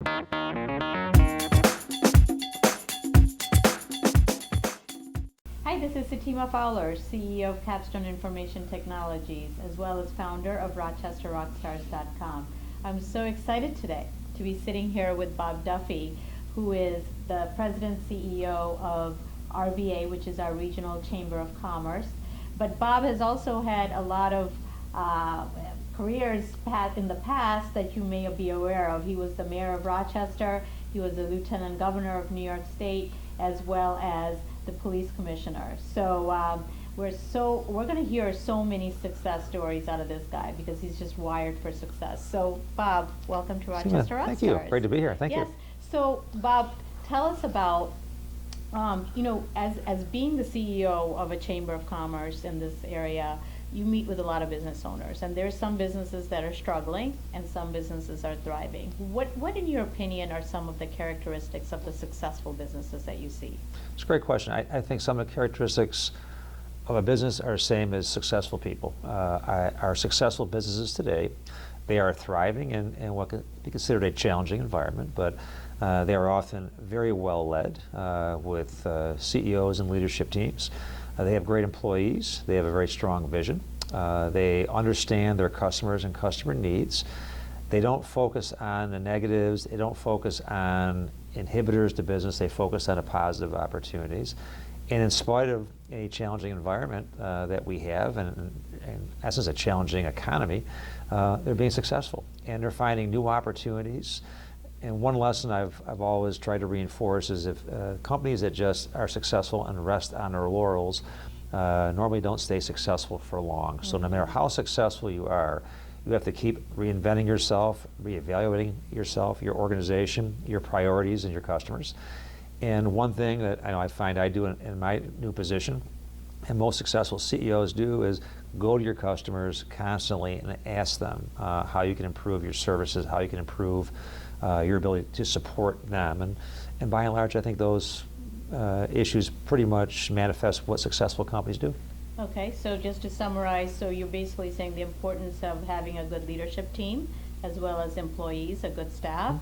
Hi, this is Satima Fowler, CEO of Capstone Information Technologies, as well as founder of RochesterRockstars.com. I'm so excited today to be sitting here with Bob Duffy, who is the President CEO of RVA, which is our Regional Chamber of Commerce. But Bob has also had a lot of careers in the past that you may be aware of. He was the mayor of Rochester, he was the lieutenant governor of New York State, as well as the police commissioner. So we're going to hear so many success stories out of this guy because he's just wired for success. So Bob, welcome to Rochester Rockstars. Thank you. Great to be here. Thank you. So Bob, tell us about as being the CEO of a chamber of commerce in this area, you meet with a lot of business owners, and there's some businesses that are struggling and some businesses are thriving. What in your opinion are some of the characteristics of the successful businesses that you see? It's a great question. I think some of the characteristics of a business are the same as successful people. Our successful businesses today, they are thriving in what can be considered a challenging environment, but they are often very well led with CEOs and leadership teams. They have great employees. They have a very strong vision. They understand their customers and customer needs. They don't focus on the negatives. They don't focus on inhibitors to business. They focus on the positive opportunities. And in spite of a challenging environment that we have, and in essence a challenging economy, they're being successful. And they're finding new opportunities. And one lesson I've always tried to reinforce is if companies that just are successful and rest on their laurels normally don't stay successful for long. So no matter how successful you are, you have to keep reinventing yourself, reevaluating yourself, your organization, your priorities, and your customers. And one thing that I find I do in my new position, and most successful CEOs do, is go to your customers constantly and ask them how you can improve your services, how you can improve your ability to support them. And by and large, I think those issues pretty much manifest what successful companies do. Okay, so just to summarize, so you're basically saying the importance of having a good leadership team, as well as employees, a good staff,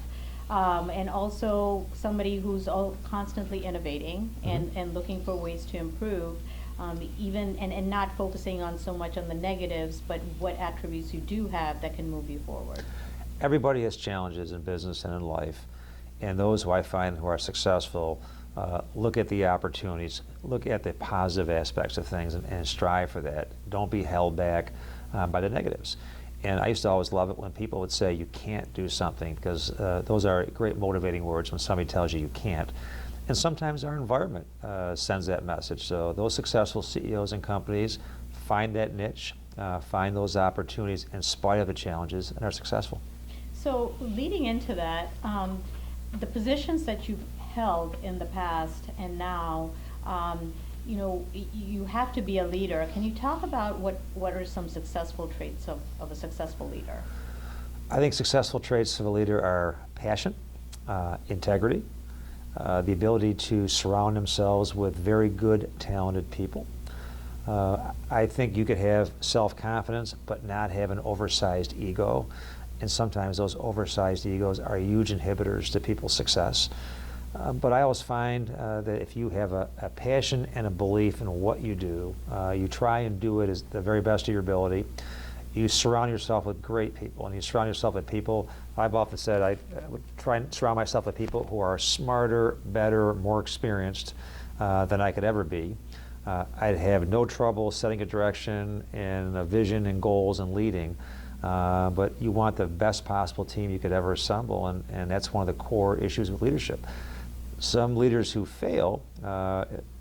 and also somebody who's constantly innovating and looking for ways to improve, and not focusing on so much on the negatives, but what attributes you do have that can move you forward. Everybody has challenges in business and in life, and those who I find who are successful look at the opportunities, look at the positive aspects of things, and strive for that. Don't be held back by the negatives. And I used to always love it when people would say you can't do something, because those are great motivating words when somebody tells you you can't. And sometimes our environment sends that message. So those successful CEOs and companies find that niche, find those opportunities in spite of the challenges, and are successful. So leading into that, the positions that you've held in the past and now, you have to be a leader. Can you talk about what are some successful traits of a successful leader? I think successful traits of a leader are passion, integrity, the ability to surround themselves with very good, talented people. I think you could have self-confidence but not have an oversized ego. And sometimes those oversized egos are huge inhibitors to people's success. But I always find that if you have a passion and a belief in what you do, you try and do it as the very best of your ability. You surround yourself with great people, and you surround yourself with people. I've often said I would try and surround myself with people who are smarter, better, more experienced than I could ever be. I'd have no trouble setting a direction and a vision and goals and leading. But you want the best possible team you could ever assemble, and that's one of the core issues with leadership. Some leaders who fail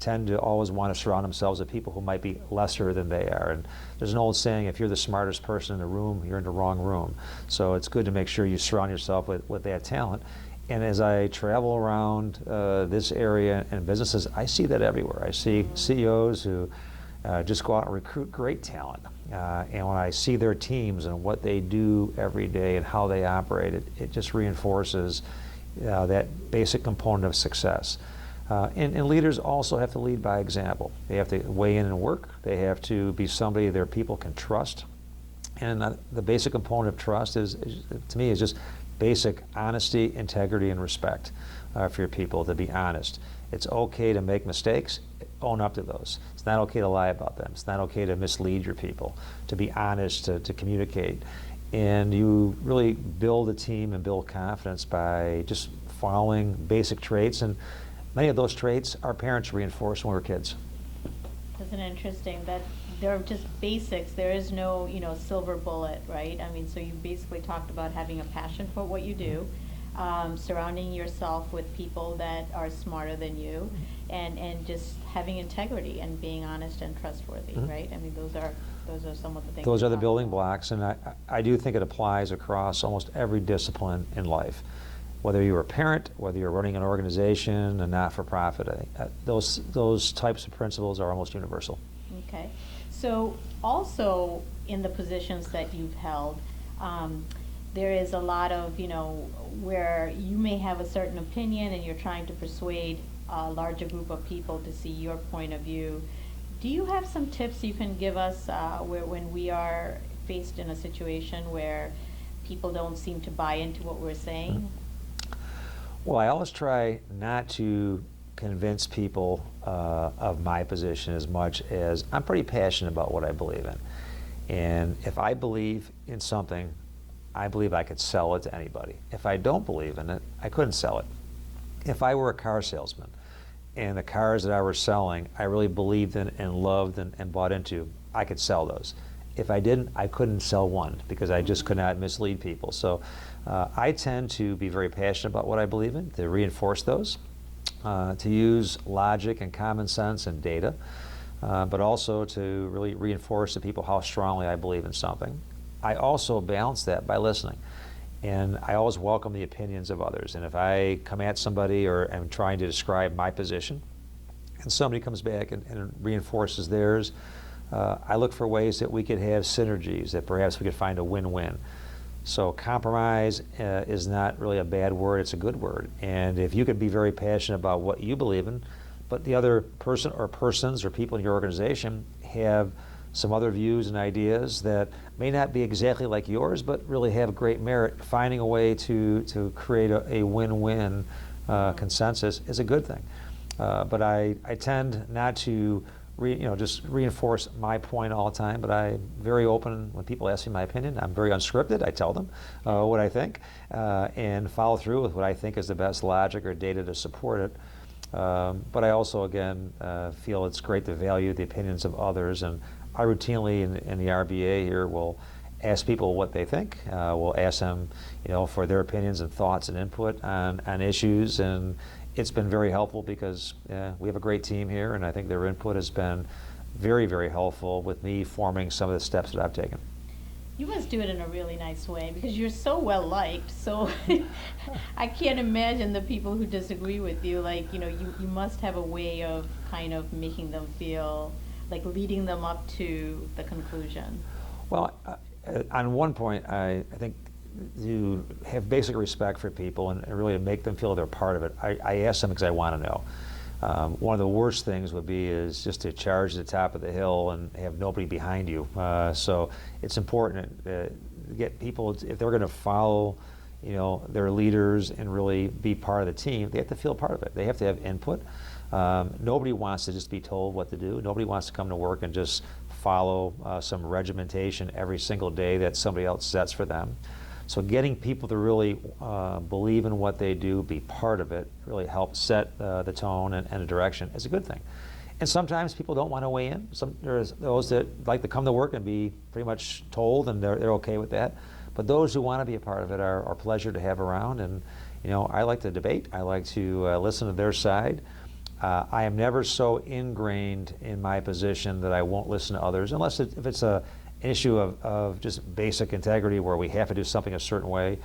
tend to always want to surround themselves with people who might be lesser than they are. And there's an old saying, if you're the smartest person in the room, you're in the wrong room. So it's good to make sure you surround yourself with that talent. And as I travel around this area and businesses, I see that everywhere. I see CEOs who just go out and recruit great talent. And when I see their teams and what they do every day and how they operate, it just reinforces that basic component of success. And leaders also have to lead by example. They have to weigh in and work. They have to be somebody their people can trust. And the basic component of trust to me, is just basic honesty, integrity, and respect for your people, to be honest. It's okay to make mistakes, own up to those. It's not okay to lie about them. It's not okay to mislead your people, to be honest, to communicate. And you really build a team and build confidence by just following basic traits, and many of those traits our parents reinforced when we were kids. Isn't it interesting that they're just basics? There is no, silver bullet, right? I mean, so you basically talked about having a passion for what you do, surrounding yourself with people that are smarter than you, and just having integrity and being honest and trustworthy, right? I mean, those are some of the things. Those are the talk building about. blocks, and I do think it applies across almost every discipline in life. Whether you're a parent, whether you're running an organization, a not-for-profit, those types of principles are almost universal. Okay. So also in the positions that you've held, there is a lot of, where you may have a certain opinion and you're trying to persuade a larger group of people to see your point of view. Do you have some tips you can give us when we are faced in a situation where people don't seem to buy into what we're saying? Well, I always try not to convince people of my position as much as I'm pretty passionate about what I believe in. And if I believe in something, I believe I could sell it to anybody. If I don't believe in it, I couldn't sell it. If I were a car salesman and the cars that I was selling, I really believed in and loved and bought into, I could sell those. If I didn't, I couldn't sell one because I just could not mislead people. So I tend to be very passionate about what I believe in, to reinforce those, to use logic and common sense and data, but also to really reinforce to people how strongly I believe in something. I also balance that by listening. And I always welcome the opinions of others. And if I come at somebody or am trying to describe my position, and somebody comes back and reinforces theirs, I look for ways that we could have synergies, that perhaps we could find a win-win. So compromise is not really a bad word, it's a good word. And if you could be very passionate about what you believe in, but the other person or persons or people in your organization have some other views and ideas that may not be exactly like yours, but really have great merit, finding a way to create a win-win consensus is a good thing. But I tend not to just reinforce my point all the time, but I'm very open when people ask me my opinion. I'm very unscripted. I tell them what I think and follow through with what I think is the best logic or data to support it. But I also, again, feel it's great to value the opinions of others, and I routinely in the RBA here will ask people what they think. We'll ask them, for their opinions and thoughts and input on issues, and it's been very helpful because we have a great team here, and I think their input has been very, very helpful with me forming some of the steps that I've taken. You must do it in a really nice way because you're so well liked. So I can't imagine the people who disagree with you. Like, you must have a way of kind of making them feel like leading them up to the conclusion. Well, on one point, I think you have basic respect for people and really make them feel they're part of it. I ask them because I want to know. One of the worst things would be is just to charge the top of the hill and have nobody behind you. So it's important to get people, if they're going to follow their leaders and really be part of the team, they have to feel part of it. They have to have input. Nobody wants to just be told what to do. Nobody wants to come to work and just follow some regimentation every single day that somebody else sets for them. So getting people to really believe in what they do, be part of it, really helps set the tone and the direction is a good thing. And sometimes people don't want to weigh in. There's those that like to come to work and be pretty much told, and they're okay with that. But those who want to be a part of it are a pleasure to have around. And I like to debate. I like to listen to their side. I am never so ingrained in my position that I won't listen to others, unless if it's an issue of just basic integrity where we have to do something a certain way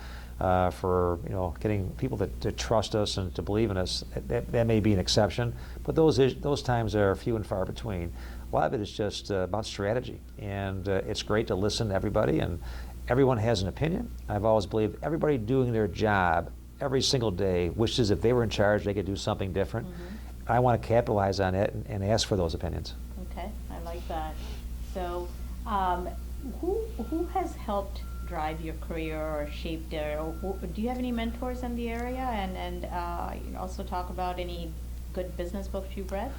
for getting people to trust us and to believe in us. That may be an exception, but those times are few and far between. A lot of it is just about strategy, and it's great to listen to everybody, and everyone has an opinion. I've always believed everybody doing their job every single day wishes if they were in charge they could do something different. Mm-hmm. I want to capitalize on it and ask for those opinions. Okay, I like that. So, who has helped drive your career or shaped it? Or do you have any mentors in the area? And you also talk about any good business books you've read?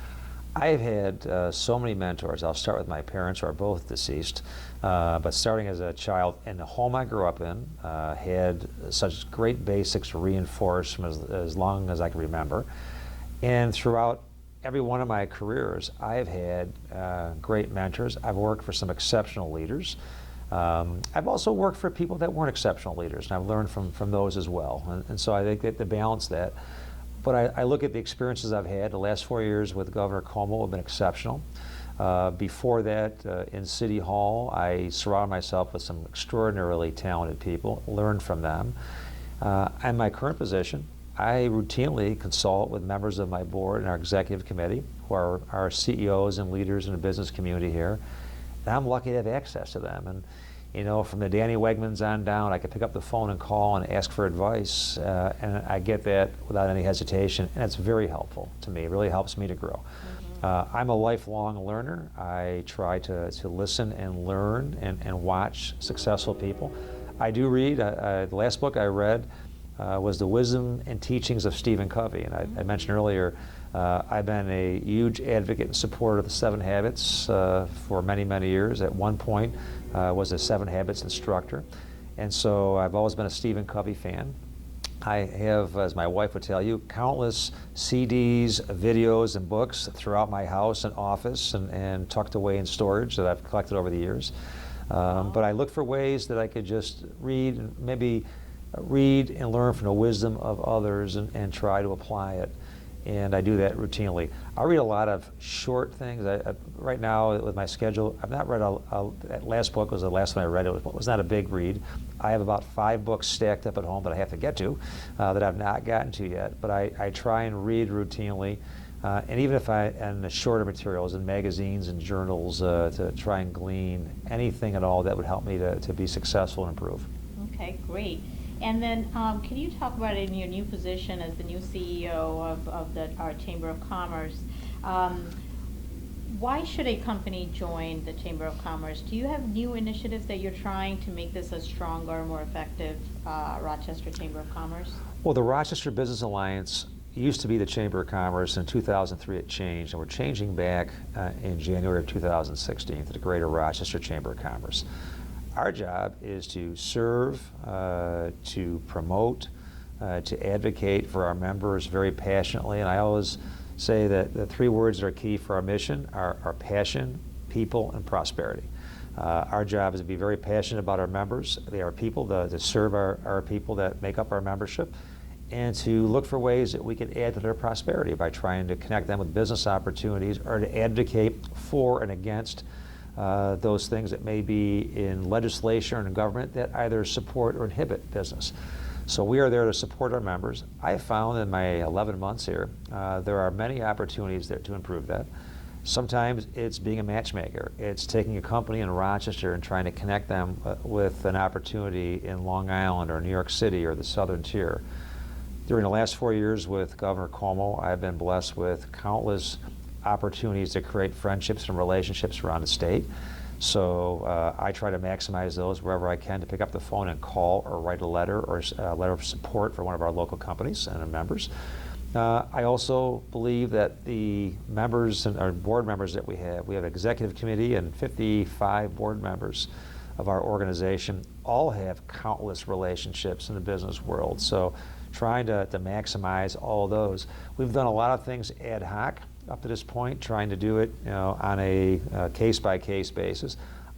I've had so many mentors. I'll start with my parents, who are both deceased. But starting as a child, in the home I grew up in, had such great basics reinforced from as long as I can remember. And throughout every one of my careers, I've had great mentors. I've worked for some exceptional leaders. I've also worked for people that weren't exceptional leaders, and I've learned from those as well. And so I think that to balance that. But I look at the experiences I've had. The last 4 years with Governor Cuomo have been exceptional. Before that, in City Hall, I surrounded myself with some extraordinarily talented people, learned from them. In my current position, I routinely consult with members of my board and our executive committee, who are our CEOs and leaders in the business community here. And I'm lucky to have access to them. And you know, from the Danny Wegmans on down, I could pick up the phone and call and ask for advice, and I get that without any hesitation, and it's very helpful to me. It really helps me to grow. I'm a lifelong learner. I try to listen and learn and watch successful people. I do read. The last book I read was The Wisdom and Teachings of Stephen Covey, and I mentioned earlier, I've been a huge advocate and supporter of the 7 Habits for many, many years. At one point, was a 7 Habits instructor. And so I've always been a Stephen Covey fan. I have, as my wife would tell you, countless CDs, videos, and books throughout my house and office and tucked away in storage that I've collected over the years. But I look for ways that I could just read and maybe read and learn from the wisdom of others and try to apply it. And I do that routinely. I read a lot of short things. Right now, with my schedule, I've not read that last book was the last one I read. It was not a big read. I have about 5 books stacked up at home that I have to get to that I've not gotten to yet. But I try and read routinely. And even if and the shorter materials in magazines and journals to try and glean anything at all that would help me to be successful and improve. Okay, great. And then can you talk about in your new position as the new CEO of our Chamber of Commerce, why should a company join the Chamber of Commerce? Do you have new initiatives that you're trying to make this a stronger, more effective Rochester Chamber of Commerce? Well, the Rochester Business Alliance used to be the Chamber of Commerce. In 2003 it changed, and we're changing back in January of 2016 to the Greater Rochester Chamber of Commerce. Our job is to serve, to promote, to advocate for our members very passionately. And I always say that the 3 words that are key for our mission are passion, people, and prosperity. Our job is to be very passionate about our members. They are people, to serve our people that make up our membership, and to look for ways that we can add to their prosperity by trying to connect them with business opportunities or to advocate for and against those things that may be in legislation or in government that either support or inhibit business. So we are there to support our members. I found in my 11 months here, there are many opportunities there to improve that. Sometimes it's being a matchmaker. It's taking a company in Rochester and trying to connect them with an opportunity in Long Island or New York City or the Southern Tier. During the last 4 years with Governor Cuomo, I've been blessed with countless opportunities to create friendships and relationships around the state. So I try to maximize those wherever I can, to pick up the phone and call or write a letter or a letter of support for one of our local companies and our members. I also believe that the members and our board members that we have an executive committee and 55 board members of our organization, all have countless relationships in the business world. So trying to maximize all of those. We've done a lot of things ad hoc up to this point, trying to do it on a case-by-case basis.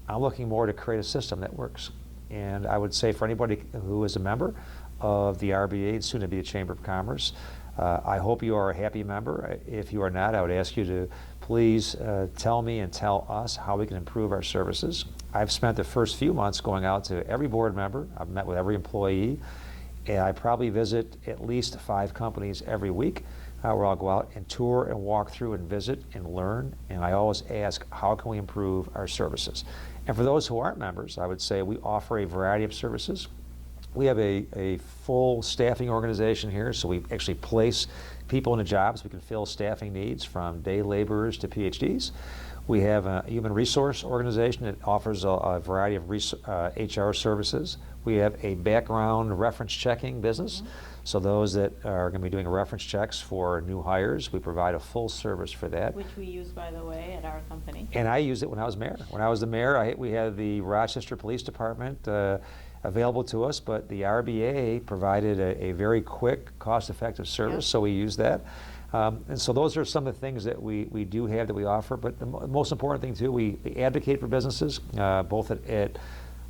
I'm looking more to create a system that works. And I would say for anybody who is a member of the RBA, soon to be the Chamber of Commerce, I hope you are a happy member. If you are not, I would ask you to please tell me and tell us how we can improve our services. I've spent the first few months going out to every board member. I've met with every employee, and I probably visit at least 5 companies every week. Where I'll go out and tour and walk through and visit and learn, and I always ask, how can we improve our services? And for those who aren't members, I would say we offer a variety of services. We have a full staffing organization here, so we actually place people into jobs. We can fill staffing needs from day laborers to PhDs. We have a human resource organization that offers a variety of HR services. We have a background reference checking business. So those that are going to be doing reference checks for new hires, we provide a full service for that. Which we use, by the way, at our company. And I used it when I was mayor. When I was the mayor, we had the Rochester Police Department available to us, but the RBA provided a very quick, cost-effective service, so we used that. And so those are some of the things that we do have that we offer. But the most important thing, too, we advocate for businesses, both at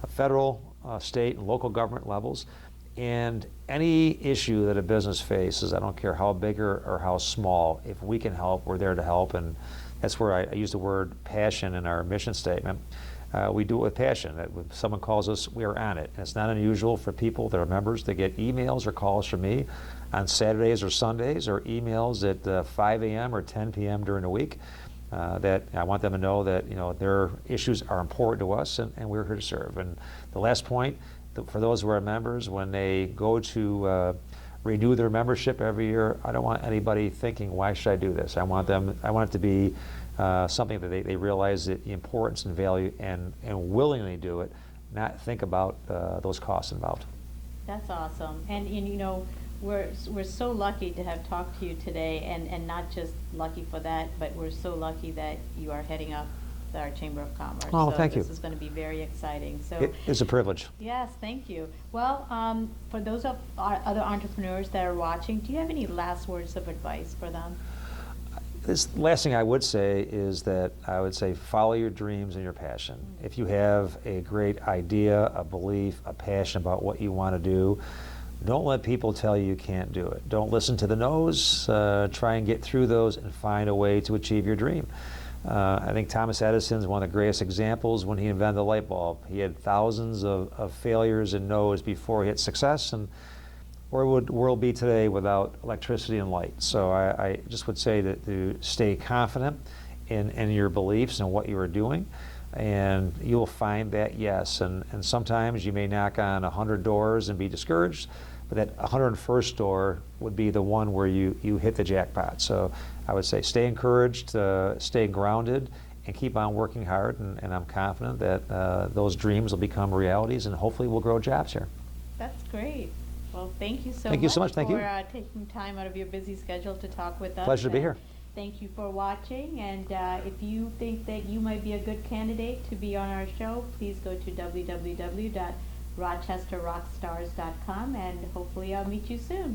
federal, state, and local government levels. And any issue that a business faces, I don't care how big or how small, if we can help, we're there to help. And that's where I use the word passion in our mission statement. We do it with passion. That when someone calls us, we are on it. And it's not unusual for people that are members to get emails or calls from me on Saturdays or Sundays, or emails at 5 a.m. or 10 p.m. during the week. That I want them to know that their issues are important to us, and we're here to serve. And the last point, for those who are members, when they go to renew their membership every year, I don't want anybody thinking, why should I do this? I want it to be something that they realize the importance and value and willingly do it, not think about those costs involved. That's awesome. And we're so lucky to have talked to you today, and not just lucky for that, but we're so lucky that you are heading up our Chamber of Commerce. Oh, so thank you. This is going to be very exciting. So It is a privilege. Yes, thank you. Well, for those of our other entrepreneurs that are watching, do you have any last words of advice for them? This last thing I would say is that I would say follow your dreams and your passion. If you have a great idea, a belief, a passion about what you want to do, don't let people tell you can't do it. Don't listen to the no's. Try and get through those and find a way to achieve your dream. I think Thomas Edison is one of the greatest examples when he invented the light bulb. He had thousands of failures and no's before he hit success, and where would the world be today without electricity and light? So I just would say to stay confident in your beliefs and what you are doing, and you'll find that yes. And sometimes you may knock on 100 doors and be discouraged, but that 101st door would be the one where you hit the jackpot. So I would say stay encouraged, stay grounded, and keep on working hard, and I'm confident that those dreams will become realities, and hopefully we'll grow jobs here. That's great. Well, thank you so much. Thank you so much. Thank you for taking time out of your busy schedule to talk with us. Pleasure to be here. Thank you for watching, and if you think that you might be a good candidate to be on our show, please go to www.rochesterrockstars.com, and hopefully I'll meet you soon.